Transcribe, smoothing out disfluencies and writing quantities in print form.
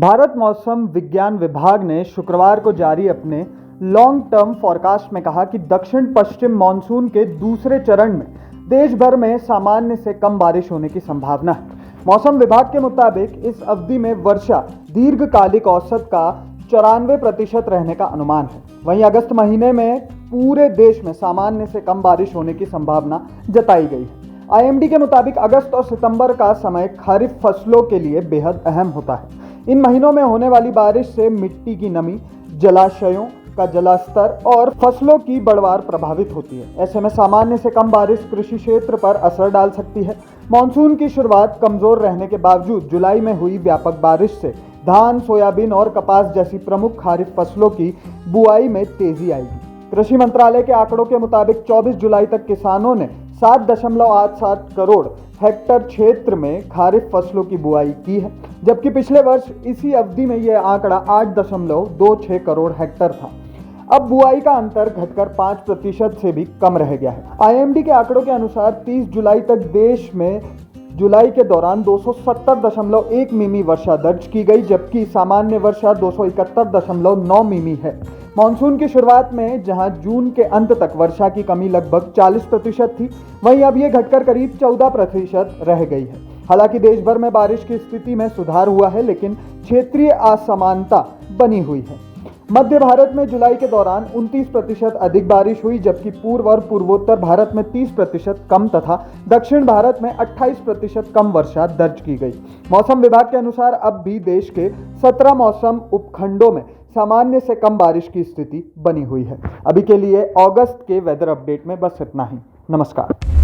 भारत मौसम विज्ञान विभाग ने शुक्रवार को जारी अपने लॉन्ग टर्म फॉरकास्ट में कहा कि दक्षिण पश्चिम मानसून के दूसरे चरण में देश भर में सामान्य से कम बारिश होने की संभावना है। मौसम विभाग के मुताबिक इस अवधि में वर्षा दीर्घकालिक औसत का 94% रहने का अनुमान है। वहीं अगस्त महीने में पूरे देश में सामान्य से कम बारिश होने की संभावना जताई गई है। आईएमडी के मुताबिक अगस्त और सितंबर का समय खरीफ फसलों के लिए बेहद अहम होता है। इन महीनों में होने वाली बारिश से मिट्टी की नमी, जलाशयों का जलस्तर और फसलों की बढ़वार प्रभावित होती है। ऐसे में सामान्य से कम बारिश कृषि क्षेत्र पर असर डाल सकती है। मानसून की शुरुआत कमजोर रहने के बावजूद जुलाई में हुई व्यापक बारिश से धान, सोयाबीन और कपास जैसी प्रमुख खरीफ फसलों की बुआई में तेजी आएगी। कृषि मंत्रालय के आंकड़ों के मुताबिक 24 जुलाई तक किसानों ने 7.87 करोड़ हेक्टेयर क्षेत्र में खरीफ फसलों की बुआई की है, जबकि पिछले वर्ष इसी अवधि में यह आंकड़ा 8.26 करोड़ हेक्टेयर था। अब बुआई का अंतर घटकर 5% से भी कम रह गया है। आईएमडी के आंकड़ों के अनुसार 30 जुलाई तक देश में जुलाई के दौरान 270.1 मिमी वर्षा दर्ज की गई, जबकि सामान्य वर्षा 271.9 मिमी है। मानसून की शुरुआत में जहां जून के अंत तक वर्षा की कमी लगभग 40% थी, वहीं अब ये घटकर करीब 14% रह गई है। हालांकि देश भर में बारिश की स्थिति में सुधार हुआ है, लेकिन क्षेत्रीय असमानता बनी हुई है। मध्य भारत में जुलाई के दौरान 29% अधिक बारिश हुई, जबकि पूर्व और पूर्वोत्तर भारत में 30% कम तथा दक्षिण भारत में 28% कम वर्षा दर्ज की गई। मौसम विभाग के अनुसार अब भी देश के 17 मौसम उपखंडों में सामान्य से कम बारिश की स्थिति बनी हुई है। अभी के लिए अगस्त के वेदर अपडेट में बस इतना ही। नमस्कार।